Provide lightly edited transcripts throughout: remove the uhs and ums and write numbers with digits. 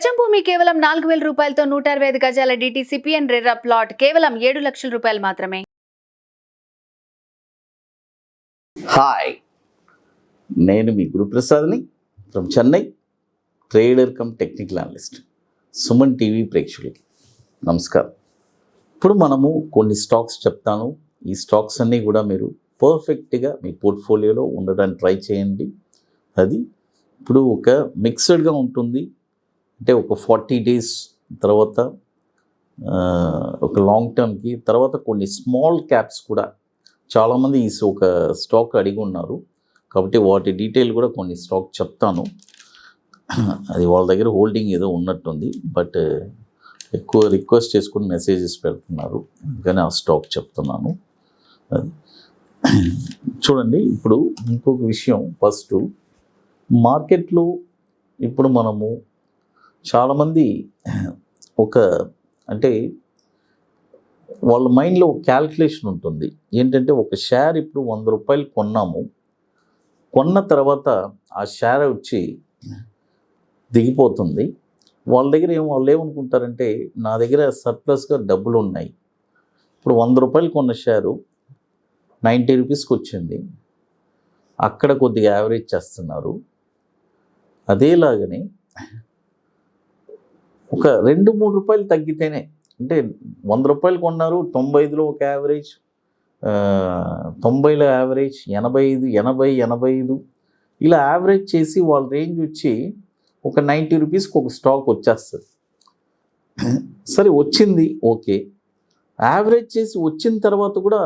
గజం భూమి కేవలం 4,000 రూపాయలతో 165 గజాల DTCPN రెర్రా ప్లాట్ కేవలం 7 లక్షల రూపాయలు మాత్రమే. హాయ్, నేను మీ గురు ప్రసాద్ని from Chennai, trader cum technical analyst. Suman TV ప్రేక్షకులకి నమస్కారం. ఇప్పుడు మనము కొన్ని స్టాక్స్ చెప్తాను. ఈ స్టాక్స్ అన్నీ కూడా మీరు పర్ఫెక్ట్గా మీ పోర్ట్ఫోలియోలో ఉండడానికి ట్రై చేయండి. అది ఇప్పుడు ఒక మిక్స్డ్గా ఉంటుంది. అంటే ఒక 40 days తర్వాత ఒక లాంగ్ టర్మ్కి తర్వాత కొన్ని స్మాల్ క్యాప్స్ కూడా చాలామంది ఈ ఒక స్టాక్ అడిగి ఉన్నారు. కాబట్టి వాటి డీటెయిల్ కూడా కొన్ని స్టాక్ చెప్తాను. అది వాళ్ళ దగ్గర హోల్డింగ్ ఏదో ఉన్నట్టుంది, బట్ ఎక్కువ రిక్వెస్ట్ చేసుకుని మెసేజెస్ పెడుతున్నారు, అందుకని ఆ స్టాక్ చెప్తున్నాను. అది చూడండి. ఇప్పుడు ఇంకొక విషయం, ఫస్ట్ మార్కెట్లో ఇప్పుడు మనము చాలామంది అంటే వాళ్ళ మైండ్లో ఒక క్యాల్కులేషన్ ఉంటుంది. ఏంటంటే ఒక షేర్ ఇప్పుడు 100 రూపాయలు కొన్నాము, కొన్న తర్వాత ఆ షేర్ వచ్చి దిగిపోతుంది. వాళ్ళ దగ్గర వాళ్ళు ఏమనుకుంటారంటే, నా దగ్గర సర్ప్లస్గా డబ్బులు ఉన్నాయి, ఇప్పుడు 100 రూపాయలు కొన్న షేరు 90 రూపీస్కి వచ్చింది, అక్కడ కొద్దిగా యావరేజ్ చేస్తున్నారు. అదేలాగనే ఒక 2-3 రూపాయలు తగ్గితేనే, అంటే 100 రూపాయలు కొన్నారు, 95లో ఒక యావరేజ్, 90లో యావరేజ్, 85, 80, 85 ఇలా యావరేజ్ చేసి వాళ్ళ రేంజ్ వచ్చి ఒక 90 రూపీస్కి ఒక స్టాక్ వచ్చేస్తుంది. సరే వచ్చింది, ఓకే. యావరేజ్ చేసి వచ్చిన తర్వాత కూడా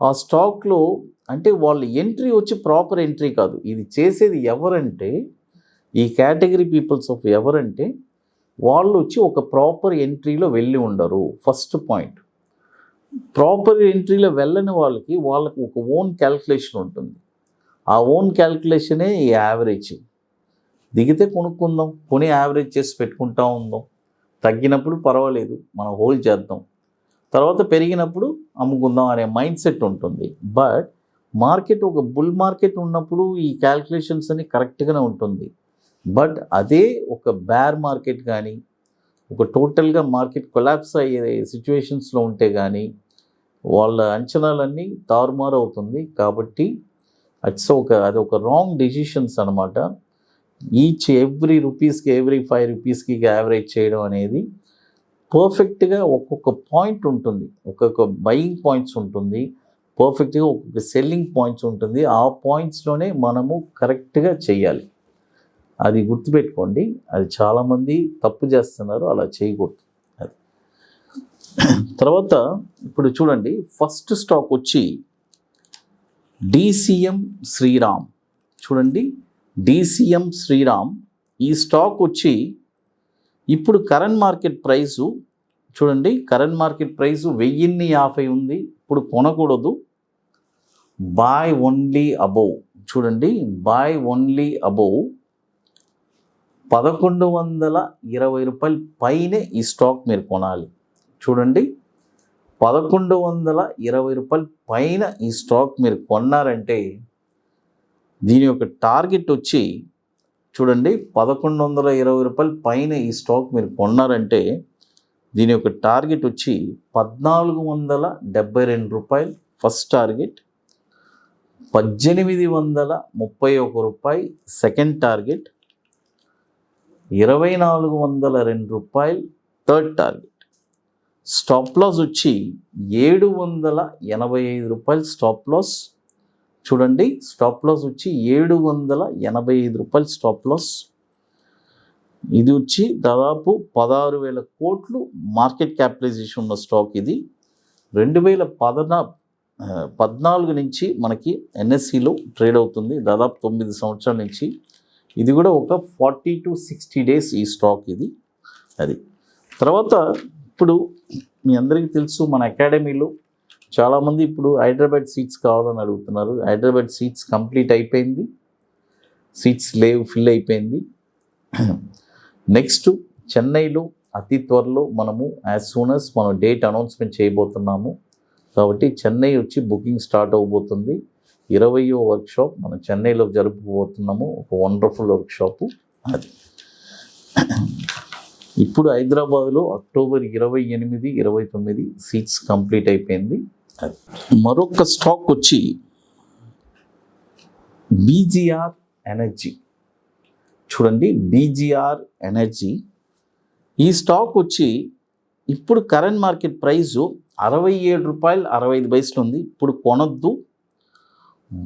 ఆ స్టాక్లో అంటే వాళ్ళ ఎంట్రీ వచ్చి ప్రాపర్ ఎంట్రీ కాదు. ఇది చేసేది ఎవరంటే, ఈ కేటగిరీ పీపుల్స్ ఆఫ్ ఎవరంటే వాళ్ళు వచ్చి ఒక ప్రాపర్ ఎంట్రీలో వెళ్ళి ఉండరు. ఫస్ట్ పాయింట్, ప్రాపర్ ఎంట్రీలో వెళ్ళని వాళ్ళకి ఒక ఓన్ క్యాల్కులేషన్ ఉంటుంది. ఆ ఓన్ క్యాల్కులేషనే ఈ యావరేజ్. దిగితే కొనుక్కుందాం, కొని యావరేజ్ చేసి పెట్టుకుంటా ఉందాం, తగ్గినప్పుడు పర్వాలేదు మనం హోల్డ్ చేద్దాం, తర్వాత పెరిగినప్పుడు అమ్ముకుందాం అనే మైండ్ సెట్ ఉంటుంది. బట్ మార్కెట్ ఒక బుల్ మార్కెట్ ఉన్నప్పుడు ఈ క్యాల్కులేషన్స్ అన్ని కరెక్ట్గానే ఉంటుంది. బట్ అదే ఒక బేర్ మార్కెట్ కానీ, ఒక టోటల్గా మార్కెట్ కొలాప్స్ అయ్యే సిచ్యువేషన్స్లో ఉంటే కానీ వాళ్ళ అంచనాలన్నీ తారుమారు అవుతుంది. కాబట్టి అది ఒక రాంగ్ డెసిషన్స్ అనమాట. ఎవ్రీ రూపీస్కి, ఎవ్రీ 5 రూపీస్కి యావరేజ్ చేయడం అనేది పర్ఫెక్ట్గా ఒక్కొక్క పాయింట్ ఉంటుంది, ఒక్కొక్క బయింగ్ పాయింట్స్ ఉంటుంది, పర్ఫెక్ట్గా ఒక్కొక్క సెల్లింగ్ పాయింట్స్ ఉంటుంది. ఆ పాయింట్స్లోనే మనము కరెక్ట్గా చేయాలి. అది గుర్తుపెట్టుకోండి. అది చాలామంది తప్పు చేస్తున్నారు, అలా చేయకూడదు. అది తర్వాత ఇప్పుడు చూడండి, ఫస్ట్ స్టాక్ వచ్చి DCM శ్రీరామ్. చూడండి, DCM శ్రీరామ్ ఈ స్టాక్ వచ్చి ఇప్పుడు కరెంట్ మార్కెట్ ప్రైసు చూడండి, కరెంట్ మార్కెట్ ప్రైసు 1050 ఉంది. ఇప్పుడు కొనకూడదు, బాయ్ ఓన్లీ అబోవ్. చూడండి, బాయ్ ఓన్లీ అబోవ్ 1120 రూపాయల పైనే ఈ స్టాక్ మీరు కొనాలి. చూడండి, 1120 రూపాయల పైన ఈ స్టాక్ మీరు కొన్నారంటే దీని యొక్క టార్గెట్ వచ్చి చూడండి, 1120 రూపాయల పైన ఈ స్టాక్ మీరు కొన్నారంటే దీని యొక్క టార్గెట్ వచ్చి 1472 రూపాయలు ఫస్ట్ టార్గెట్, 1831 రూపాయి సెకండ్ టార్గెట్, 2402 రూపాయలు థర్డ్ టార్గెట్. స్టాప్ లాస్ వచ్చి 785 రూపాయలు స్టాప్ లాస్. చూడండి, స్టాప్ లాస్ వచ్చి 785 రూపాయలు స్టాప్ లాస్. ఇది వచ్చి దాదాపు 16,000 కోట్లు మార్కెట్ క్యాపిటలైజేషన్ ఉన్న స్టాక్. ఇది 2014 నుంచి మనకి NSEలో ట్రేడ్ అవుతుంది, దాదాపు 9 సంవత్సరాల నుంచి. ఇది కూడా ఒక 40 to 60 days ఈ స్టాక్ ఇది. అది తర్వాత ఇప్పుడు మీ అందరికీ తెలుసు, మన అకాడమీలో చాలామంది ఇప్పుడు హైదరాబాద్ సీట్స్ కావాలని అడుగుతున్నారు. హైదరాబాద్ సీట్స్ కంప్లీట్ అయిపోయింది, సీట్స్ ఫిల్ అయిపోయింది. నెక్స్ట్ చెన్నైలో అతి త్వరలో మనము యాజ్ సూన్ as మనం డేట్ అనౌన్స్మెంట్ చేయబోతున్నాము. కాబట్టి చెన్నై వచ్చి బుకింగ్ స్టార్ట్ అవబోతుంది. 20వ వర్క్షాప్ మనం చెన్నైలో జరుపుకోబోతున్నాము, ఒక వండర్ఫుల్ వర్క్షాపు. అది ఇప్పుడు హైదరాబాద్లో అక్టోబర్ 28, 29 సీట్స్ కంప్లీట్ అయిపోయింది. మరొక స్టాక్ వచ్చి బీజీఆర్ ఎనర్జీ. చూడండి, బీజీఆర్ ఎనర్జీ ఈ స్టాక్ వచ్చి ఇప్పుడు కరెంట్ మార్కెట్ ప్రైజు ₹67.65 ఉంది. ఇప్పుడు కొనొద్దు,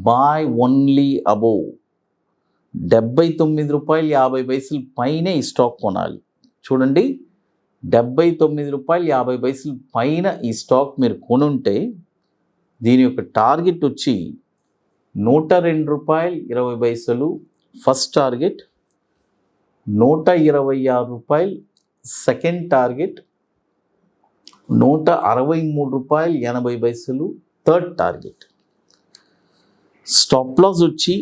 బాయ్ ఓన్లీ అబోవ్ ₹79.50 పైనే ఈ స్టాక్ కొనాలి. చూడండి, ₹79.50 పైన ఈ స్టాక్ మీరు కొనుంటే దీని యొక్క టార్గెట్ వచ్చి ₹102.20 first target, ₹126 second target, ₹163.80 third target. Stop loss వచ్చి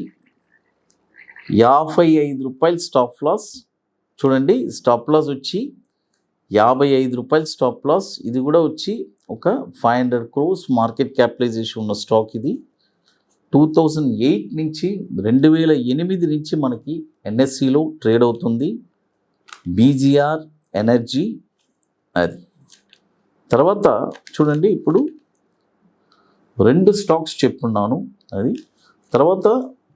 ₹55 స్టాప్ లాస్. చూడండి, స్టాప్ లాస్ వచ్చి ₹55 స్టాప్ లాస్. ఇది కూడా వచ్చి ఒక 500 crores మార్కెట్ క్యాపిటలైజేషన్ ఉన్న స్టాక్. ఇది 2008 నుంచి 2008 నుంచి మనకి ఎన్ఎస్సిలో ట్రేడ్ అవుతుంది బీజీఆర్ ఎనర్జీ. అది తర్వాత చూడండి, ఇప్పుడు 2 స్టాక్స్ చెప్పున్నాను. అది తర్వాత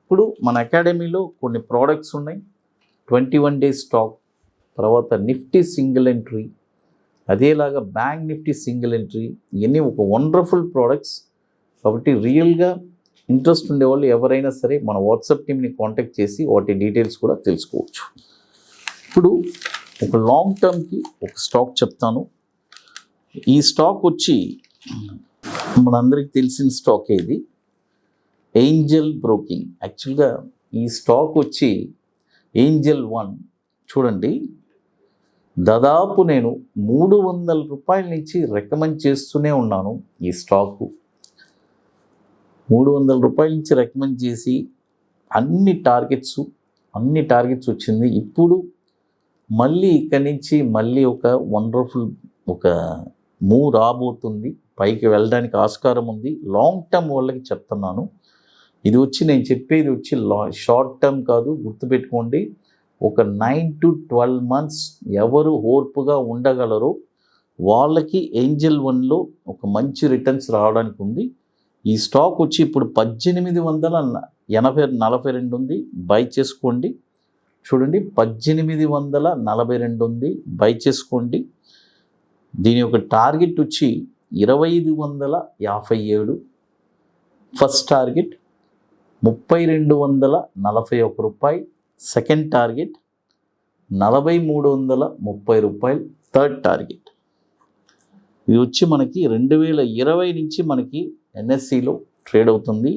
ఇప్పుడు మన అకాడమీలో కొన్ని ప్రోడక్ట్స్ ఉన్నాయి. 21 days స్టాక్, తర్వాత నిఫ్టీ సింగిల్ ఎంట్రీ, అదేలాగా బ్యాంక్ నిఫ్టీ సింగిల్ ఎంట్రీ. ఇవన్నీ ఒక వండర్ఫుల్ ప్రోడక్ట్స్. కాబట్టి రియల్గా ఇంట్రెస్ట్ ఉండేవాళ్ళు ఎవరైనా సరే మన వాట్సాప్ టీమ్ని కాంటాక్ట్ చేసి వాటి డీటెయిల్స్ కూడా తెలుసుకోవచ్చు. ఇప్పుడు ఒక లాంగ్ టర్మ్కి ఒక స్టాక్ చెప్తాను. ఈ స్టాక్ వచ్చి మనందరికీ తెలిసిన స్టాకే. ఇది ఏంజల్ బ్రోకింగ్. యాక్చువల్గా ఈ స్టాక్ వచ్చి ఏంజల్ 1. చూడండి, దాదాపు నేను ₹300 నుంచి రికమెండ్ చేస్తూనే ఉన్నాను ఈ స్టాకు. ₹300 నుంచి రికమెండ్ చేసి అన్ని టార్గెట్స్ వచ్చింది. ఇప్పుడు మళ్ళీ ఇక్కడి నుంచి మళ్ళీ ఒక వండర్ఫుల్ ఒక మూవ్ రాబోతుంది. పైకి వెళ్ళడానికి ఆస్కారం ఉంది. లాంగ్ టర్మ్ వాళ్ళకి చెప్తున్నాను. ఇది వచ్చి నేను చెప్పేది వచ్చి షార్ట్ టర్మ్ కాదు, గుర్తుపెట్టుకోండి. ఒక 9 to 12 months ఎవరు ఓర్పుగా ఉండగలరో వాళ్ళకి ఏంజల్ 1లో ఒక మంచి రిటర్న్స్ రావడానికి ఉంది. ఈ స్టాక్ వచ్చి ఇప్పుడు 1842 ఉంది, బై చేసుకోండి. చూడండి, 1842 ఉంది, బై చేసుకోండి. దీని యొక్క టార్గెట్ వచ్చి 2557 first target, ₹3241 second target, ₹4330 third target. ఇది వచ్చి మనకి 2020 నుంచి మనకి ఎన్ఎస్సిలో ట్రేడ్ అవుతుంది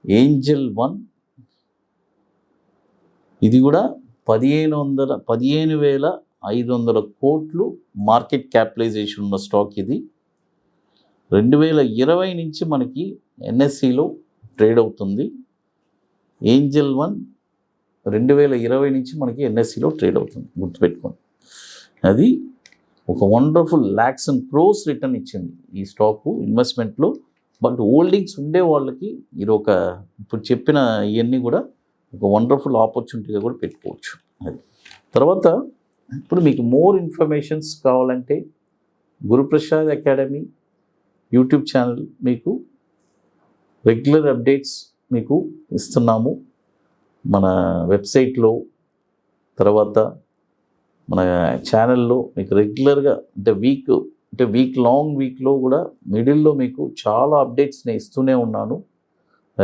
ఏంజల్ 1. ఇది కూడా 15,500 కోట్లు మార్కెట్ క్యాపిటలైజేషన్ ఉన్న స్టాక్. ఇది 2020 నుంచి మనకి ఎన్ఎస్సిలో ట్రేడ్ అవుతుంది. ఏంజల్ 1 2020 నుంచి మనకి ఎన్ఎస్సిలో ట్రేడ్ అవుతుంది, గుర్తుపెట్టుకోండి. అది ఒక wonderful lakhs and crores return ఇచ్చింది ఈ స్టాకు ఇన్వెస్ట్మెంట్లో. బట్ హోల్డింగ్స్ ఉండే వాళ్ళకి ఇది ఒక ఇప్పుడు చెప్పిన ఇవన్నీ కూడా ఒక వండర్ఫుల్ ఆపర్చునిటీగా కూడా పెట్టుకోవచ్చు. అది తర్వాత ఇప్పుడు మీకు మోర్ ఇన్ఫర్మేషన్స్ కావాలంటే గురుప్రసాద్ అకాడమీ యూట్యూబ్ ఛానల్ మీకు రెగ్యులర్ అప్డేట్స్ మీకు ఇస్తున్నాము మన వెబ్సైట్లో. తర్వాత మన ఛానల్లో మీకు రెగ్యులర్గా వీక్లో కూడా మిడిల్లో మీకు చాలా అప్డేట్స్ నేను ఇస్తూనే ఉన్నాను.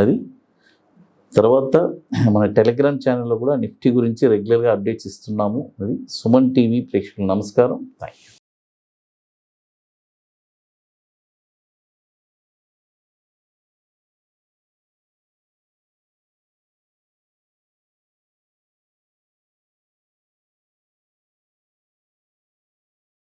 అది తర్వాత మన టెలిగ్రామ్ ఛానల్లో కూడా నిఫ్టీ గురించి రెగ్యులర్గా అప్డేట్స్ ఇస్తున్నాము. అది సుమన్ టీవీ ప్రేక్షకులు నమస్కారం. Thank you.